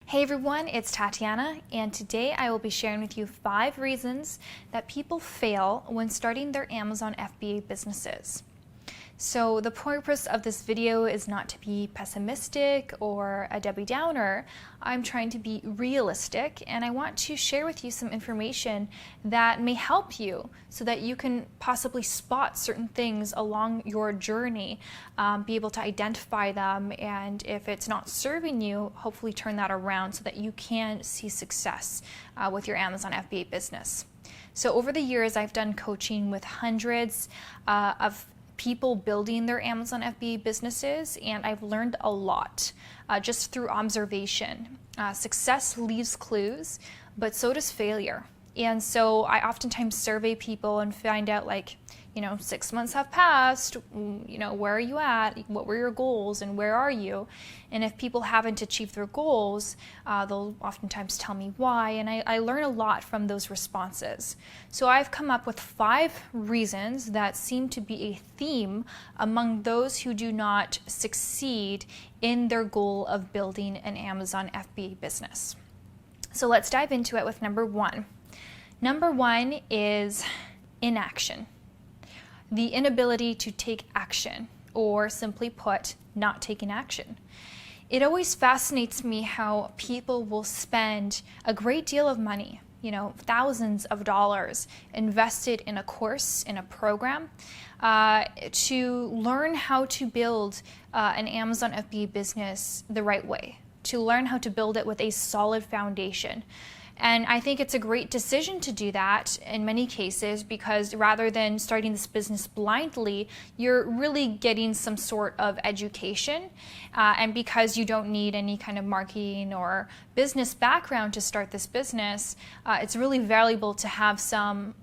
Hey everyone, it's Tatiana, and today I will be sharing with you 5 reasons that people fail when starting their Amazon FBA businesses. So the purpose of this video is not to be pessimistic or a Debbie Downer. I'm trying to be realistic, and I want to share with you some information that may help you so that you can possibly spot certain things along your journey, be able to identify them, and if it's not serving you, hopefully turn that around so that you can see success with your Amazon FBA business. So over the years, I've done coaching with hundreds of people building their Amazon FBA businesses, and I've learned a lot just through observation. Success leaves clues, but so does failure. And so I oftentimes survey people and find out, 6 months have passed, where are you at? What were your goals and where are you? And if people haven't achieved their goals, they'll oftentimes tell me why, and I learn a lot from those responses. So I've come up with 5 reasons that seem to be a theme among those who do not succeed in their goal of building an Amazon FBA business. So let's dive into it with number 1. Number 1 is inaction. The inability to take action, or simply put, not taking action. It always fascinates me how people will spend a great deal of money, thousands of dollars invested in a course, in a program, to learn how to build an Amazon FBA business the right way, to learn how to build it with a solid foundation. And I think it's a great decision to do that in many cases, because rather than starting this business blindly, you're really getting some sort of education. And because you don't need any kind of marketing or business background to start this business, it's really valuable to have some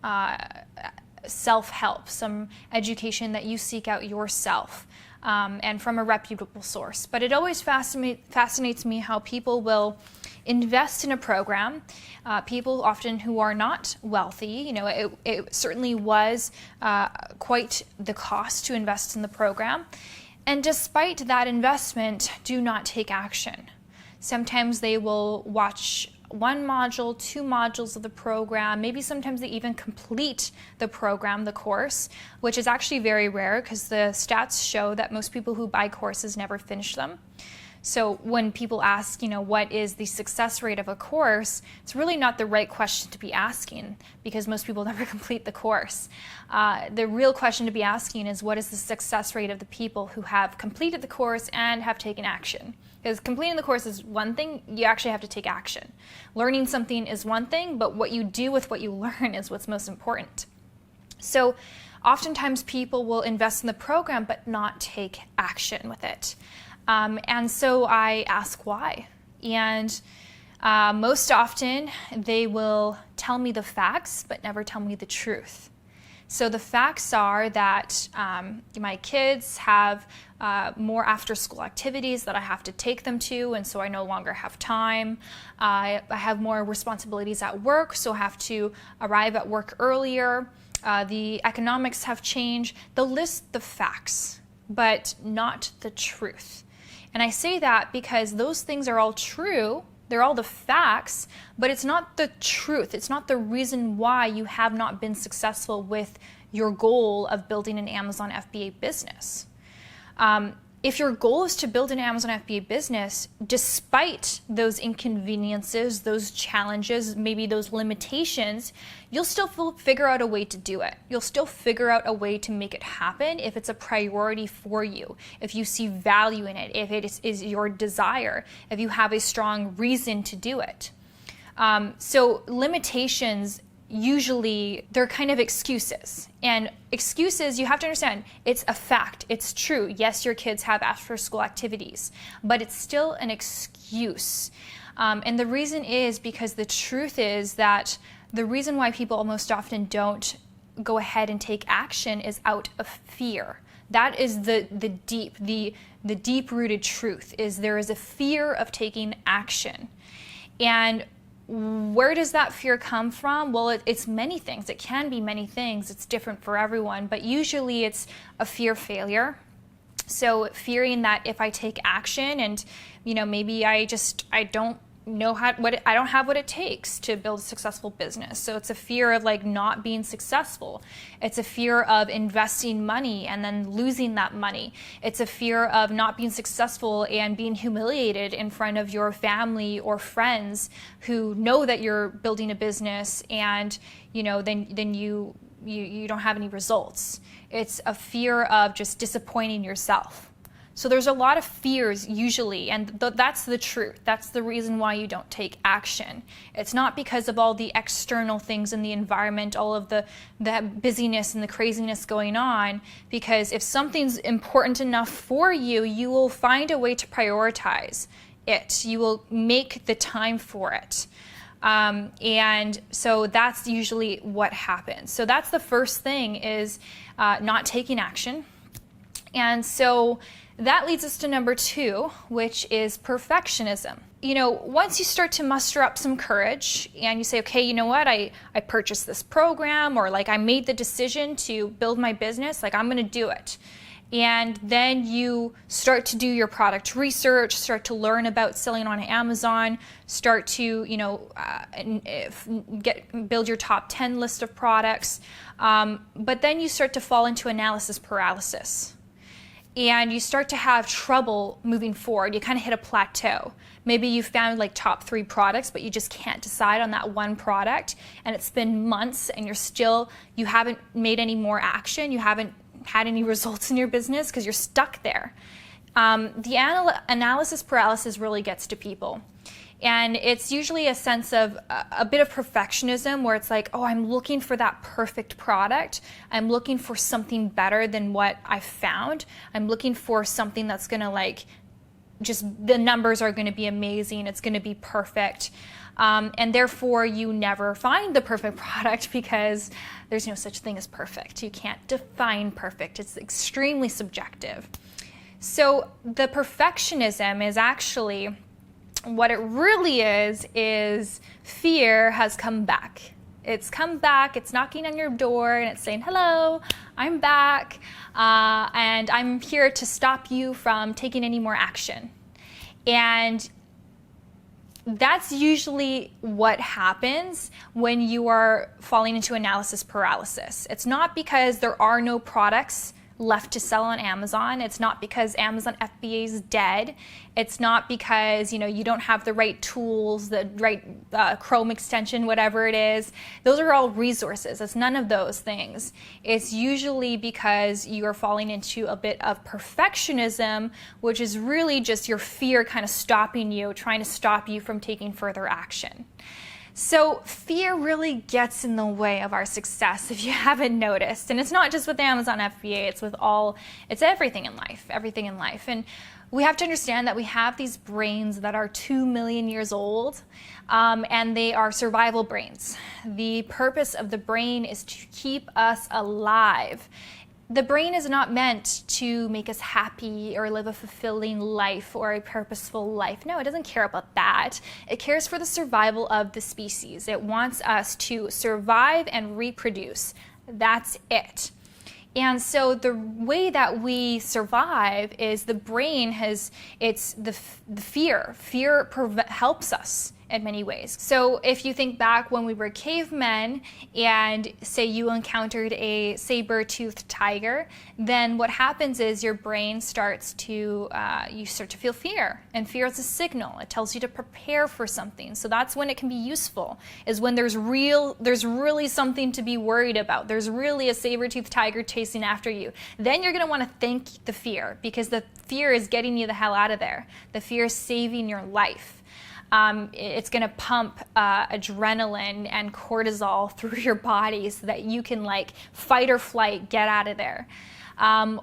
self-help, some education that you seek out yourself. And from a reputable source. But it always fascinates me how people will invest in a program, people often who are not wealthy. It certainly was quite the cost to invest in the program, and despite that investment, do not take action. Sometimes they will watch 1 module, 2 modules of the program, maybe sometimes they even complete the program, the course, which is actually very rare because the stats show that most people who buy courses never finish them. So when people ask, what is the success rate of a course, it's really not the right question to be asking, because most people never complete the course. The real question to be asking is, what is the success rate of the people who have completed the course and have taken action? Because completing the course is one thing, you actually have to take action. Learning something is one thing, but what you do with what you learn is what's most important. So oftentimes people will invest in the program but not take action with it. And so I ask why. And most often they will tell me the facts but never tell me the truth. So the facts are that my kids have more after-school activities that I have to take them to, and so I no longer have time. I have more responsibilities at work, so I have to arrive at work earlier. The economics have changed. They'll list the facts, but not the truth. And I say that because those things are all true. They're all the facts, but it's not the truth. It's not the reason why you have not been successful with your goal of building an Amazon FBA business. If your goal is to build an Amazon FBA business, despite those inconveniences, those challenges, maybe those limitations, you'll still figure out a way to do it. You'll still figure out a way to make it happen if it's a priority for you, if you see value in it, if it is your desire, if you have a strong reason to do it. So limitations, usually they're kind of excuses. And excuses, you have to understand, it's a fact, it's true. Yes, your kids have after school activities, but it's still an excuse. And the reason is because the truth is that the reason why people most often don't go ahead and take action is out of fear. That is the deep-rooted truth, is there is a fear of taking action. And where does that fear come from? Well, it's many things. It can be many things. It's different for everyone, but usually it's a fear of failure. So fearing that if I take action and, maybe I don't I don't have what it takes to build a successful business. So it's a fear of like not being successful. It's a fear of investing money and then losing that money. It's a fear of not being successful and being humiliated in front of your family or friends who know that you're building a business, and then you don't have any results. It's a fear of just disappointing yourself. So there's a lot of fears usually, and that's the truth. That's the reason why you don't take action. It's not because of all the external things in the environment, all of the busyness and the craziness going on, because if something's important enough for you, you will find a way to prioritize it. You will make the time for it. And so that's usually what happens. So that's the first thing, is not taking action. And so that leads us to number 2, which is perfectionism. Once you start to muster up some courage and you say, okay, you know what, I purchased this program, or like I made the decision to build my business, like I'm going to do it. And then you start to do your product research, start to learn about selling on Amazon, start to, build your top 10 list of products. But then you start to fall into analysis paralysis. And you start to have trouble moving forward. You kind of hit a plateau. Maybe you found like top 3 products, but you just can't decide on that one product. And it's been months and you haven't made any more action. You haven't had any results in your business because you're stuck there. The analysis paralysis really gets to people. And it's usually a sense of a bit of perfectionism, where it's like, oh, I'm looking for that perfect product. I'm looking for something better than what I found. I'm looking for something that's going to the numbers are going to be amazing. It's going to be perfect. And therefore you never find the perfect product, because there's no such thing as perfect. You can't define perfect. It's extremely subjective. So the perfectionism is actually, what it really is fear has come back. It's come back, it's knocking on your door, and it's saying, hello, I'm back, and I'm here to stop you from taking any more action. And that's usually what happens when you are falling into analysis paralysis. It's not because there are no products left to sell on Amazon. It's not because Amazon FBA is dead. It's not because you don't have the right tools, the right Chrome extension, whatever it is. Those are all resources. It's none of those things. It's usually because you are falling into a bit of perfectionism, which is really just your fear kind of stopping you, trying to stop you from taking further action. So fear really gets in the way of our success, if you haven't noticed. And it's not just with Amazon FBA, it's everything in life. And we have to understand that we have these brains that are 2 million years old, and they are survival brains. The purpose of the brain is to keep us alive. The brain is not meant to make us happy or live a fulfilling life or a purposeful life. No, it doesn't care about that. It cares for the survival of the species. It wants us to survive and reproduce. That's it. And so the way that we survive is the brain it's the fear. Fear helps us in many ways. So if you think back when we were cavemen and say you encountered a saber-toothed tiger, then what happens is your brain starts to, you start to feel fear. And fear is a signal. It tells you to prepare for something. So that's when it can be useful, is when there's really something to be worried about. There's really a saber-toothed tiger chasing after you. Then you're gonna wanna thank the fear, because the fear is getting you the hell out of there. The fear is saving your life. It's going to pump adrenaline and cortisol through your body so that you can fight or flight, get out of there.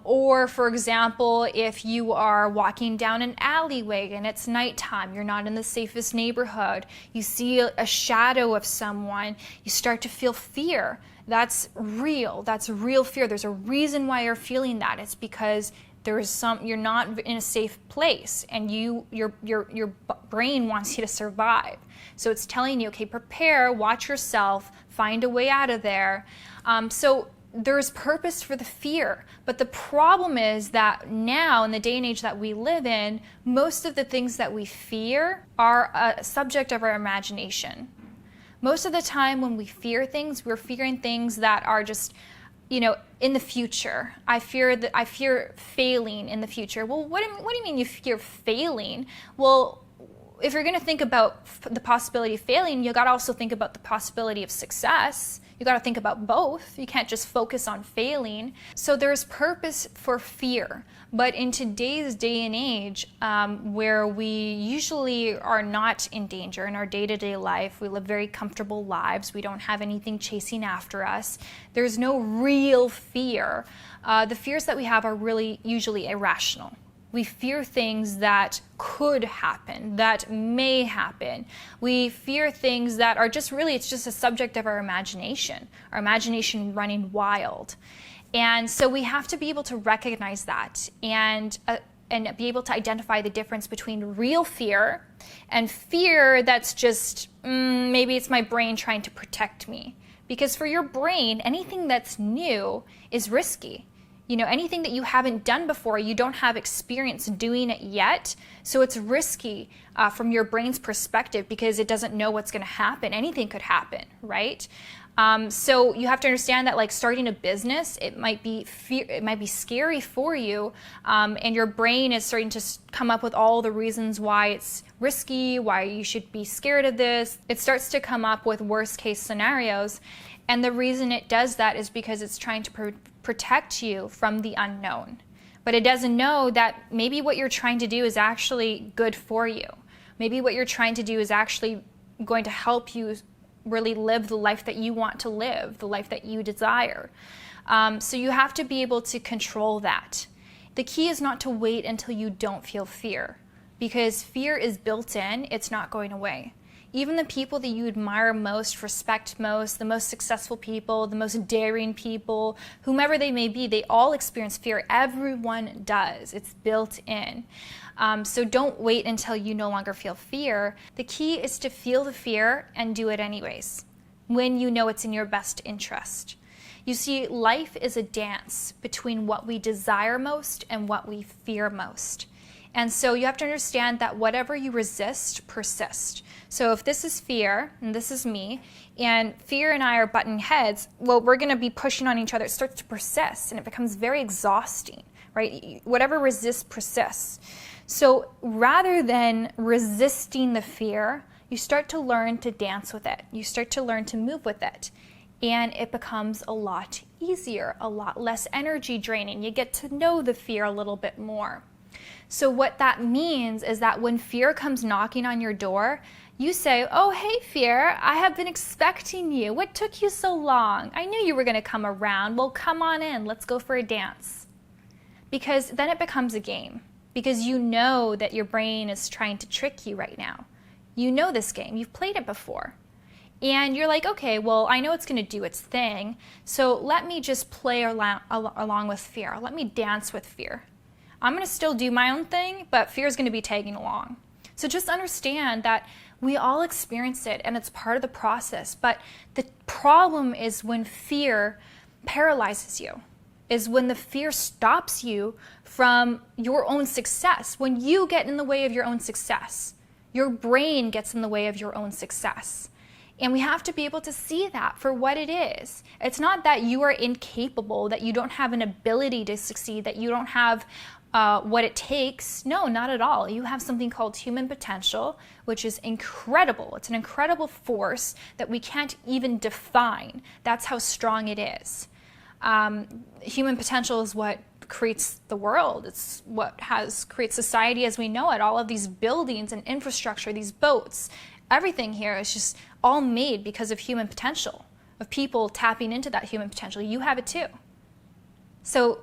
Or for example, if you are walking down an alleyway and it's nighttime, you're not in the safest neighborhood, you see a shadow of someone, you start to feel fear. That's real fear. There's a reason why you're feeling that. It's because you're not in a safe place, and your brain wants you to survive. So it's telling you, okay, prepare, watch yourself, find a way out of there. So there's purpose for the fear. But the problem is that now, in the day and age that we live in, most of the things that we fear are a subject of our imagination. Most of the time when we fear things, we're fearing things that are just, in the future. I fear failing in the future. Well, what do you mean you fear failing? Well, if you're going to think about the possibility of failing, you got to also think about the possibility of success. You got to think about both. You can't just focus on failing. So there's purpose for fear. But in today's day and age, where we usually are not in danger in our day-to-day life, we live very comfortable lives, we don't have anything chasing after us, there's no real fear. The fears that we have are really usually irrational. We fear things that could happen, that may happen. We fear things that are it's just a subject of our imagination running wild. And so we have to be able to recognize that and be able to identify the difference between real fear and fear that's just, maybe it's my brain trying to protect me. Because for your brain, anything that's new is risky. Anything that you haven't done before, you don't have experience doing it yet. So it's risky from your brain's perspective because it doesn't know what's going to happen. Anything could happen, right? So you have to understand that, like, starting a business, it might be scary for you, and your brain is starting to come up with all the reasons why it's risky, why you should be scared of this. It starts to come up with worst case scenarios, and the reason it does that is because it's trying to protect you from the unknown. But it doesn't know that maybe what you're trying to do is actually good for you. Maybe what you're trying to do is actually going to help you really live the life that you want to live, the life that you desire. So you have to be able to control that. The key is not to wait until you don't feel fear, because fear is built in, it's not going away. Even the people that you admire most, respect most, the most successful people, the most daring people, whomever they may be, they all experience fear. Everyone does. It's built in. So don't wait until you no longer feel fear. The key is to feel the fear and do it anyways, when you know it's in your best interest. You see, life is a dance between what we desire most and what we fear most. And so you have to understand that whatever you resist persists. So if this is fear, and this is me, and fear and I are butting heads, well, we're going to be pushing on each other. It starts to persist, and it becomes very exhausting, right? Whatever resists persists. So rather than resisting the fear, you start to learn to dance with it. You start to learn to move with it. And it becomes a lot easier, a lot less energy draining. You get to know the fear a little bit more. So what that means is that when fear comes knocking on your door, you say, "Oh, hey, fear, I have been expecting you. What took you so long? I knew you were going to come around. Well, come on in. Let's go for a dance." Because then it becomes a game. Because you know that your brain is trying to trick you right now. You know this game. You've played it before. And you're like, okay, well, I know it's going to do its thing, so let me just play along with fear. Let me dance with fear. I'm going to still do my own thing, but fear is going to be tagging along. So just understand that we all experience it, and it's part of the process. But the problem is when fear paralyzes you, is when the fear stops you from your own success. When you get in the way of your own success, your brain gets in the way of your own success. And we have to be able to see that for what it is. It's not that you are incapable, that you don't have an ability to succeed, that you don't have what it takes. No, not at all. You have something called human potential, which is incredible. It's an incredible force that we can't even define. That's how strong it is. Human potential is what creates the world. It's what creates society as we know it. All of these buildings and infrastructure, these boats, everything here is just all made because of human potential, of people tapping into that human potential. You have it too. So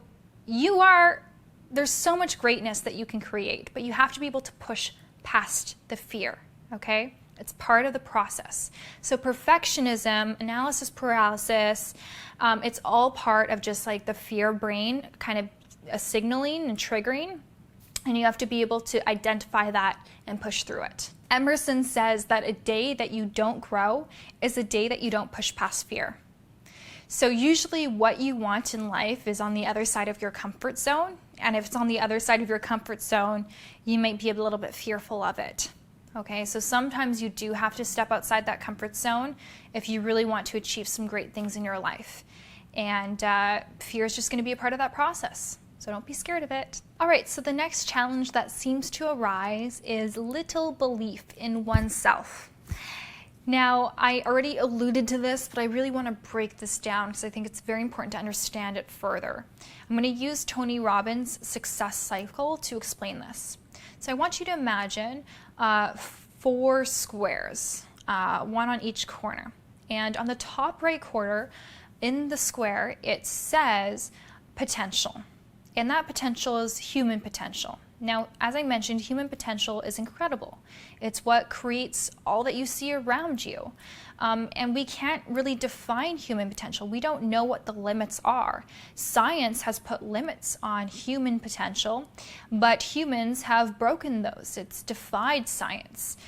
there's so much greatness that you can create, but you have to be able to push past the fear, okay? It's part of the process. So perfectionism, analysis paralysis, it's all part of just like the fear brain kind of signaling and triggering, and you have to be able to identify that and push through it. Emerson says that a day that you don't grow is a day that you don't push past fear. So usually what you want in life is on the other side of your comfort zone. And if it's on the other side of your comfort zone, you might be a little bit fearful of it. Okay, so sometimes you do have to step outside that comfort zone if you really want to achieve some great things in your life. And fear is just going to be a part of that process. So don't be scared of it. All right, so the next challenge that seems to arise is little belief in oneself. Now, I already alluded to this, but I really want to break this down because I think it's very important to understand it further. I'm going to use Tony Robbins' success cycle to explain this. So I want you to imagine 4 squares, one on each corner. And on the top right corner, in the square, it says potential. And that potential is human potential. Now, as I mentioned, human potential is incredible. It's what creates all that you see around you. And we can't really define human potential. We don't know what the limits are. Science has put limits on human potential, but humans have broken those. It's defied science.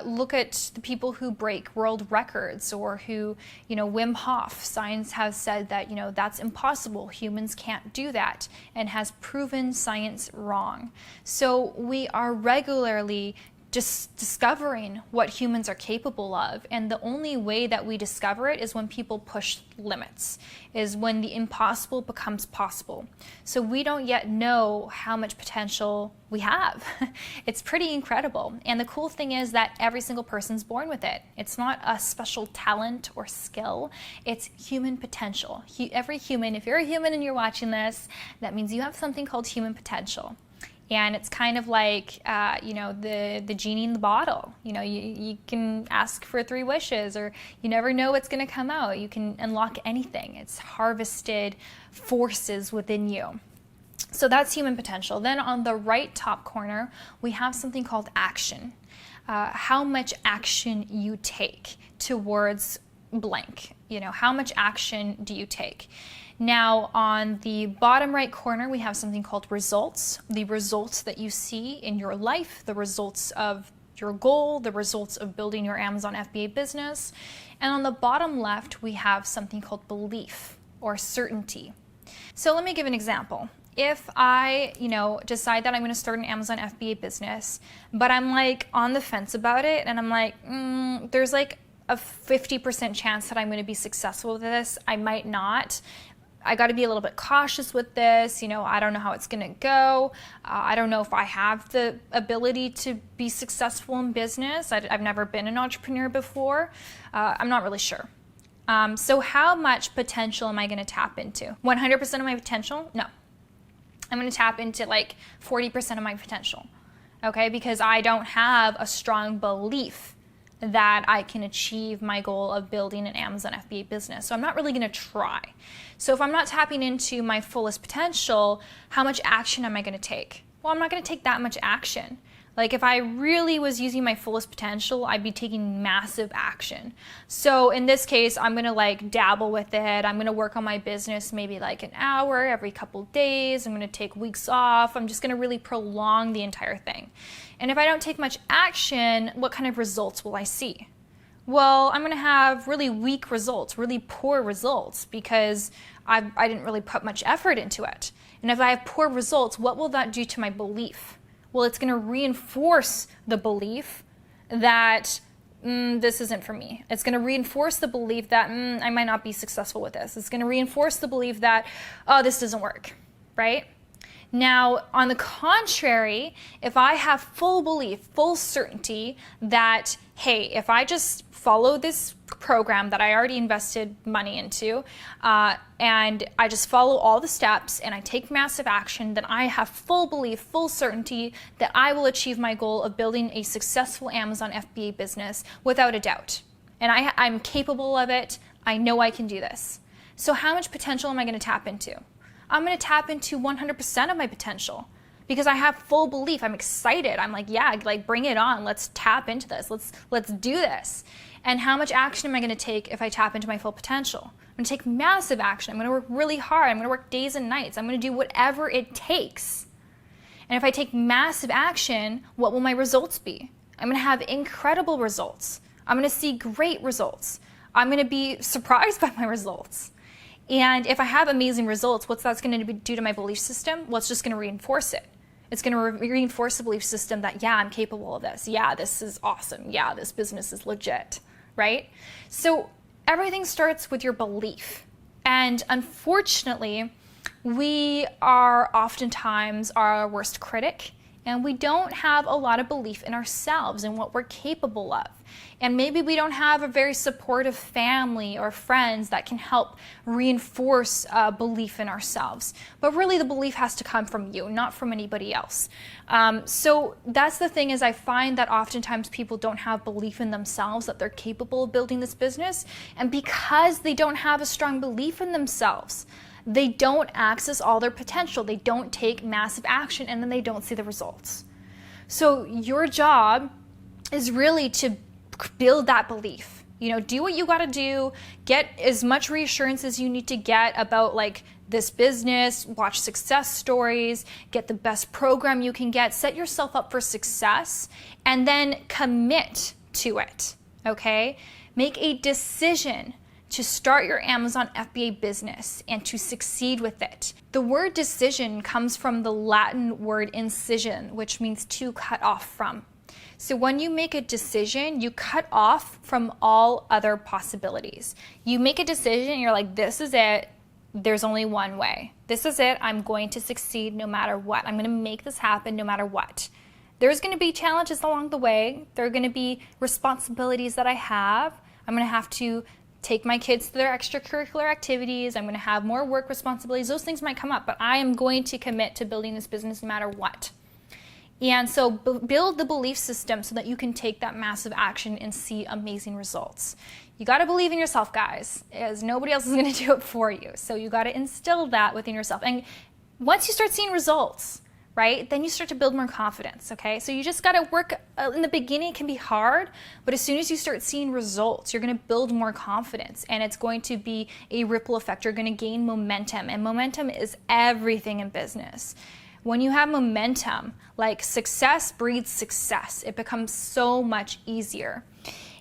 Look at the people who break world records or who, Wim Hof. Science has said that, that's impossible. Humans can't do that, and has proven science wrong. So we are regularly just discovering what humans are capable of, and the only way that we discover it is when people push limits, is when the impossible becomes possible. So we don't yet know how much potential we have. It's pretty incredible, and the cool thing is that every single person's born with it. It's not a special talent or skill, it's human potential. Every human, if you're a human and you're watching this, that means you have something called human potential. And it's kind of like, the genie in the bottle. You can ask for 3 wishes, or you never know what's going to come out. You can unlock anything. It's harvested forces within you. So that's human potential. Then on the right top corner, we have something called action. How much action you take towards blank. How much action do you take? Now, on the bottom right corner, we have something called results. The results that you see in your life, the results of your goal, the results of building your Amazon FBA business. And on the bottom left, we have something called belief or certainty. So let me give an example. If I, decide that I'm going to start an Amazon FBA business, but I'm on the fence about it, and I'm there's a 50% chance that I'm going to be successful with this. I might not. I got to be a little bit cautious with this. I don't know how it's going to go. I don't know if I have the ability to be successful in business. I've never been an entrepreneur before. I'm not really sure. So how much potential am I going to tap into? 100% of my potential? No. I'm going to tap into 40% of my potential. Okay? Because I don't have a strong belief that I can achieve my goal of building an Amazon FBA business. So I'm not really going to try. So if I'm not tapping into my fullest potential, how much action am I going to take? Well, I'm not going to take that much action. If I really was using my fullest potential, I'd be taking massive action. So in this case, I'm going to dabble with it. I'm going to work on my business maybe an hour every couple days. I'm going to take weeks off. I'm just going to really prolong the entire thing. And if I don't take much action, what kind of results will I see? Well, I'm going to have really weak results, really poor results, because I didn't really put much effort into it. And if I have poor results, what will that do to my belief? Well, it's going to reinforce the belief that this isn't for me. It's going to reinforce the belief that I might not be successful with this. It's going to reinforce the belief that, this doesn't work, right? Now, on the contrary, if I have full belief, full certainty that, hey, if I just follow this program that I already invested money into, and I just follow all the steps and I take massive action, then I have full belief, full certainty that I will achieve my goal of building a successful Amazon FBA business without a doubt. And I'm capable of it. I know I can do this. So how much potential am I going to tap into? I'm going to tap into 100% of my potential because I have full belief. I'm excited. I'm bring it on. Let's tap into this. Let's do this. And how much action am I going to take if I tap into my full potential? I'm going to take massive action. I'm going to work really hard. I'm going to work days and nights. I'm going to do whatever it takes. And if I take massive action, what will my results be? I'm going to have incredible results. I'm going to see great results. I'm going to be surprised by my results. And if I have amazing results, what's that's going to do to my belief system? Well, it's just going to reinforce it. It's going to reinforce the belief system that, yeah, I'm capable of this. Yeah, this is awesome. Yeah, this business is legit, right? So everything starts with your belief. And unfortunately, we are oftentimes our worst critic, and we don't have a lot of belief in ourselves and what we're capable of. And maybe we don't have a very supportive family or friends that can help reinforce belief in ourselves. But really the belief has to come from you, not from anybody else. So that's the thing, is I find that oftentimes people don't have belief in themselves that they're capable of building this business. And because they don't have a strong belief in themselves, they don't access all their potential. They don't take massive action, and then they don't see the results. So your job is really to build that belief. Do what you got to do, get as much reassurance as you need to get about like this business, watch success stories, get the best program you can get, set yourself up for success, and then commit to it, okay? Make a decision to start your Amazon FBA business and to succeed with it. The word decision comes from the Latin word incision, which means to cut off from. So when you make a decision, you cut off from all other possibilities. You make a decision, you're like, this is it. There's only one way. This is it. I'm going to succeed no matter what. I'm going to make this happen no matter what. There's going to be challenges along the way. There are going to be responsibilities that I have. I'm going to have to take my kids to their extracurricular activities. I'm going to have more work responsibilities. Those things might come up, but I am going to commit to building this business no matter what. And so build the belief system so that you can take that massive action and see amazing results. You got to believe in yourself, guys, as nobody else is going to do it for you. So you got to instill that within yourself. And once you start seeing results, right, then you start to build more confidence, okay? So you just got to work, in the beginning it can be hard, but as soon as you start seeing results, you're going to build more confidence, and it's going to be a ripple effect. You're going to gain momentum, and momentum is everything in business. When you have momentum, like success breeds success. It becomes so much easier.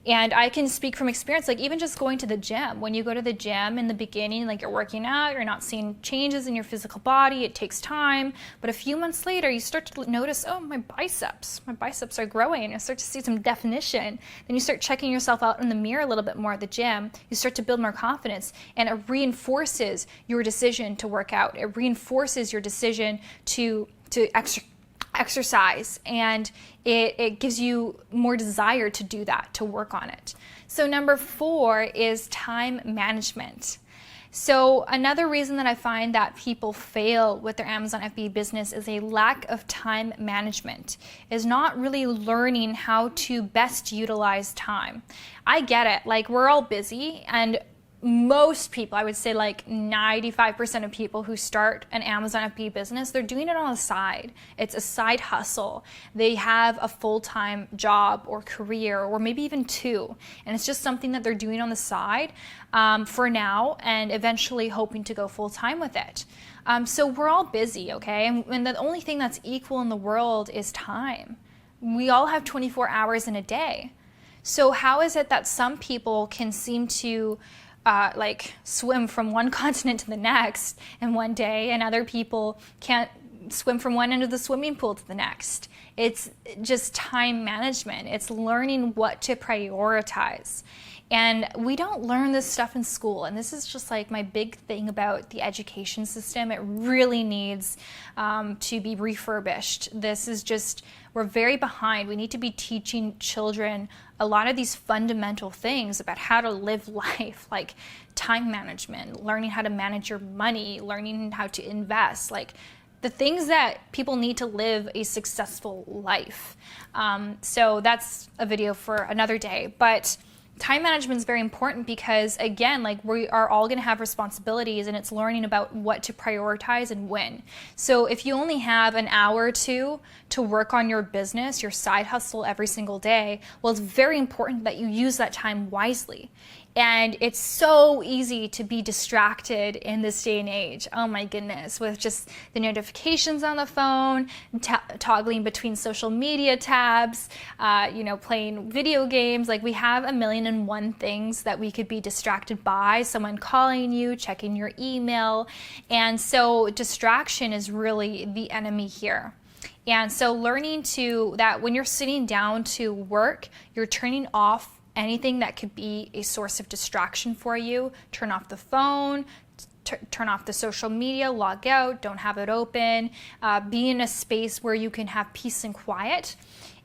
And I can speak from experience, like even just going to the gym. When you go to the gym in the beginning, like you're working out, you're not seeing changes in your physical body, it takes time. But a few months later, you start to notice, oh, my biceps are growing. And you start to see some definition. Then you start checking yourself out in the mirror a little bit more at the gym. You start to build more confidence, and it reinforces your decision to work out. It reinforces your decision to exercise, and it gives you more desire to do that, to work on it. So number 4 is time management. So another reason that I find that people fail with their Amazon FBA business is a lack of time management, is not really learning how to best utilize time. I get it, like we're all busy, and most people, I would say like 95% of people who start an Amazon FBA business, they're doing it on the side. It's a side hustle. They have a full-time job or career, or maybe even 2. And it's just something that they're doing on the side for now, and eventually hoping to go full-time with it. So we're all busy, okay? And the only thing that's equal in the world is time. We all have 24 hours in a day. So how is it that some people can seem to like swim from one continent to the next in one day, and other people can't swim from one end of the swimming pool to the next? It's just time management. It's learning what to prioritize. And we don't learn this stuff in school. And this is just like my big thing about the education system. It really needs to be refurbished. This is just, we're very behind. We need to be teaching children a lot of these fundamental things about how to live life, like time management, learning how to manage your money, learning how to invest, like the things that people need to live a successful life. So that's a video for another day. But time management is very important because, again, like we are all going to have responsibilities, and it's learning about what to prioritize and when. So if you only have an hour or 2 to work on your business, your side hustle every single day, well, it's very important that you use that time wisely. And it's so easy to be distracted in this day and age. Oh my goodness, with just the notifications on the phone, toggling between social media tabs, playing video games. Like, we have a million and one things that we could be distracted by. Someone calling you, checking your email. And so distraction is really the enemy here. And so learning that when you're sitting down to work, you're turning off anything that could be a source of distraction for you. Turn off the phone, turn off the social media, log out, don't have it open, be in a space where you can have peace and quiet.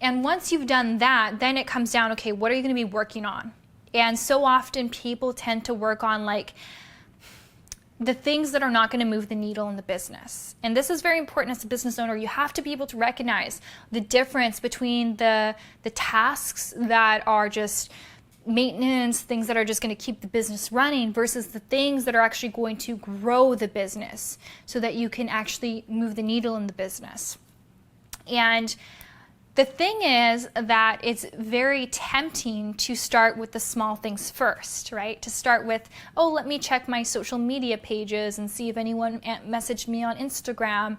And once you've done that, then it comes down, okay, what are you going to be working on? And so often people tend to work on like the things that are not going to move the needle in the business. And this is very important as a business owner. You have to be able to recognize the difference between the tasks that are just maintenance, things that are just going to keep the business running, versus the things that are actually going to grow the business so that you can actually move the needle in the business. And the thing is that it's very tempting to start with the small things first, right? To start with, oh, let me check my social media pages and see if anyone messaged me on Instagram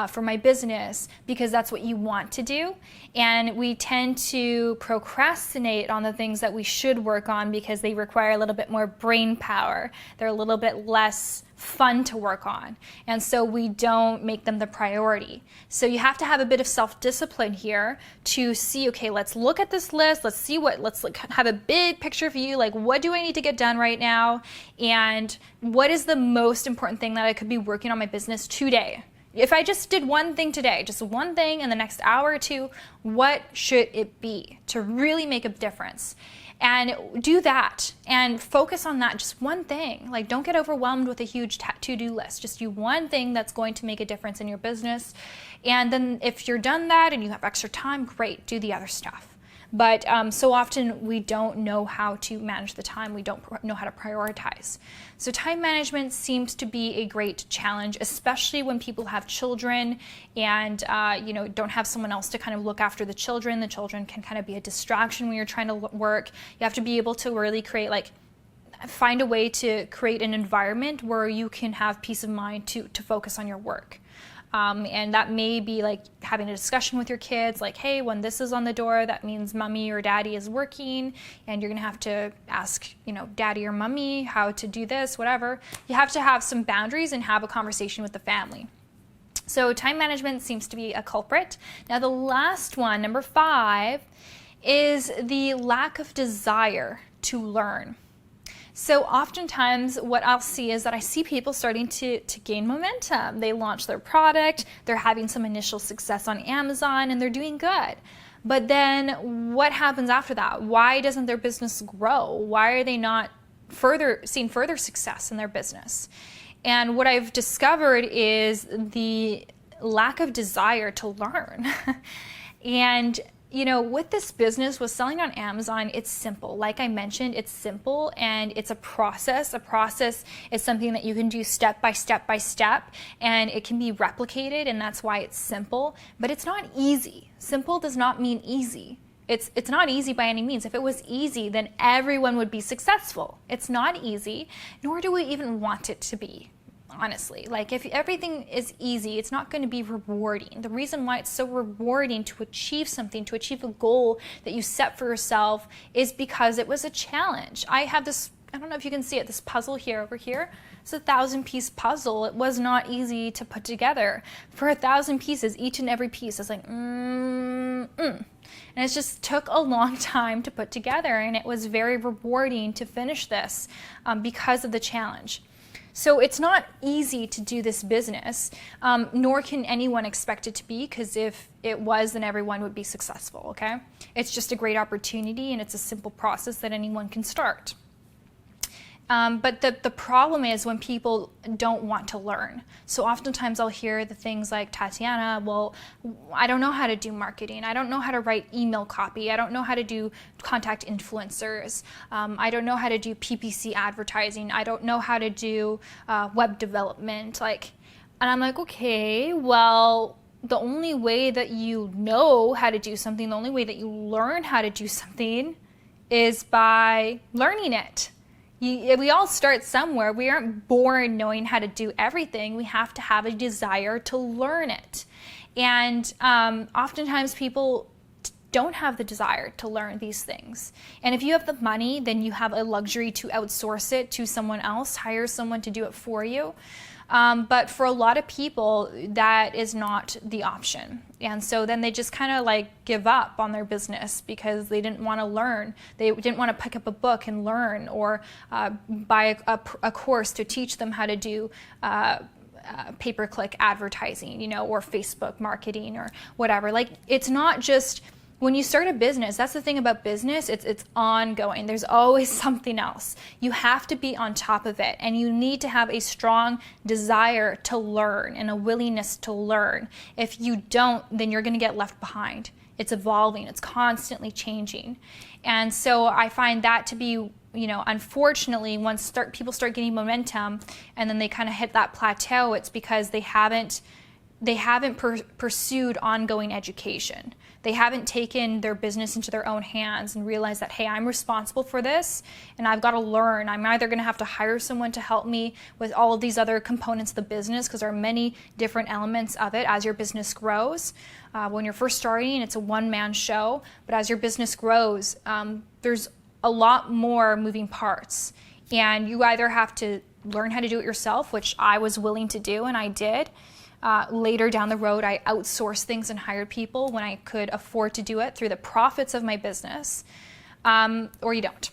for my business, because that's what you want to do. And we tend to procrastinate on the things that we should work on because they require a little bit more brain power. They're a little bit less fun to work on, and so we don't make them the priority. So you have to have a bit of self-discipline here to see, okay, let's look at this list, let's have a big picture view, like what do I need to get done right now, and what is the most important thing that I could be working on my business today. If I just did one thing today, just one thing in the next hour or two, what should it be to really make a difference? And do that and focus on that, just one thing. Like, don't get overwhelmed with a huge to-do list. Just do one thing that's going to make a difference in your business. And then if you're done that and you have extra time, great, do the other stuff. But so often we don't know how to manage the time. We don't know how to prioritize. So time management seems to be a great challenge, especially when people have children and don't have someone else to kind of look after the children. The children can kind of be a distraction when you're trying to work. You have to be able to really find a way to create an environment where you can have peace of mind to focus on your work. And that may be like having a discussion with your kids, like, hey, when this is on the door, that means mommy or daddy is working, and you're gonna have to ask, daddy or mommy how to do this, whatever. You have to have some boundaries and have a conversation with the family. So time management seems to be a culprit. Now the last one, number 5, is the lack of desire to learn. So oftentimes what I'll see is that I see people starting to gain momentum. They launch their product, they're having some initial success on Amazon, and they're doing good. But then what happens after that? Why doesn't their business grow? Why are they not seeing further success in their business? And what I've discovered is the lack of desire to learn. And with this business, with selling on Amazon, it's simple. Like I mentioned, it's simple and it's a process. A process is something that you can do step by step by step, and it can be replicated, and that's why it's simple. But it's not easy. Simple does not mean easy. It's not easy by any means. If it was easy, then everyone would be successful. It's not easy, nor do we even want it to be. Honestly, like if everything is easy, it's not going to be rewarding. The reason why it's so rewarding to achieve something, to achieve a goal that you set for yourself, is because it was a challenge. I have this, I don't know if you can see it, this puzzle here over here. It's a 1,000-piece puzzle. It was not easy to put together. For 1,000 pieces, each and every piece is like, And it just took a long time to put together, and it was very rewarding to finish this because of the challenge. So it's not easy to do this business, nor can anyone expect it to be, because if it was, then everyone would be successful, okay? It's just a great opportunity, and it's a simple process that anyone can start. But the problem is when people don't want to learn. So oftentimes I'll hear the things like, Tatiana, well, I don't know how to do marketing. I don't know how to write email copy. I don't know how to do contact influencers. I don't know how to do PPC advertising. I don't know how to do web development. And I'm like, okay, well, the only way that you know how to do something, the only way that you learn how to do something is by learning it. We all start somewhere. We aren't born knowing how to do everything. We have to have a desire to learn it. And oftentimes people don't have the desire to learn these things. And if you have the money, then you have a luxury to outsource it to someone else, hire someone to do it for you. But for a lot of people, that is not the option. And so then they just kind of like give up on their business because they didn't want to learn. They didn't want to pick up a book and learn, or buy a course to teach them how to do pay-per-click advertising, you know, or Facebook marketing or whatever. Like, it's not just when you start a business, that's the thing about business, it's ongoing. There's always something else. You have to be on top of it, and you need to have a strong desire to learn and a willingness to learn. If you don't, then you're going to get left behind. It's evolving, it's constantly changing. And so I find that to be, you know, unfortunately, once people start getting momentum and then they kind of hit that plateau, it's because they haven't pursued ongoing education. They haven't taken their business into their own hands and realized that, hey, I'm responsible for this and I've got to learn. I'm either going to have to hire someone to help me with all of these other components of the business, because there are many different elements of it as your business grows. When you're first starting, it's a one-man show, but as your business grows, there's a lot more moving parts. And you either have to learn how to do it yourself, which I was willing to do, and I did. Later down the road, I outsourced things and hired people when I could afford to do it through the profits of my business, or you don't.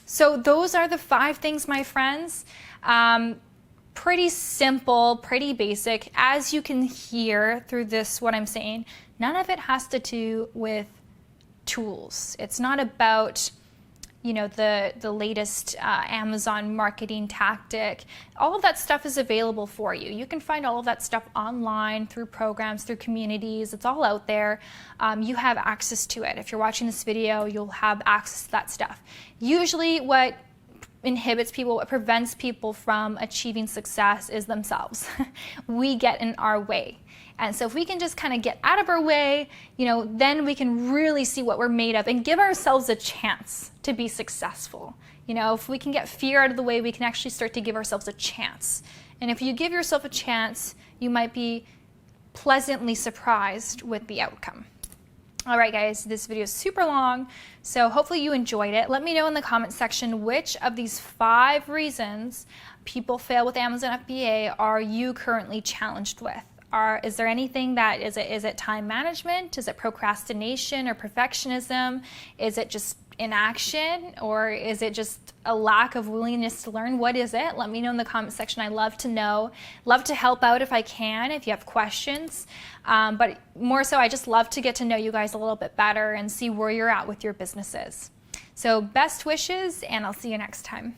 So those are the 5 things, my friends. Pretty simple, pretty basic. As you can hear through this, what I'm saying, none of it has to do with tools. It's not about, you know, the latest Amazon marketing tactic. All of that stuff is available for you. You can find all of that stuff online through programs, through communities. It's all out there. You have access to it. If you're watching this video, you'll have access to that stuff. Usually what inhibits people, what prevents people from achieving success is themselves. We get in our way. And so if we can just kind of get out of our way, you know, then we can really see what we're made of and give ourselves a chance to be successful. You know, if we can get fear out of the way, we can actually start to give ourselves a chance. And if you give yourself a chance, you might be pleasantly surprised with the outcome. All right, guys, this video is super long, so hopefully you enjoyed it. Let me know in the comment section which of these 5 reasons people fail with Amazon FBA are you currently challenged with. Is there anything that, is it time management? Is it procrastination or perfectionism? Is it just inaction, or is it just a lack of willingness to learn? What is it? Let me know in the comment section. I love to know. Love to help out if I can, if you have questions. But more so, I just love to get to know you guys a little bit better and see where you're at with your businesses. So best wishes, and I'll see you next time.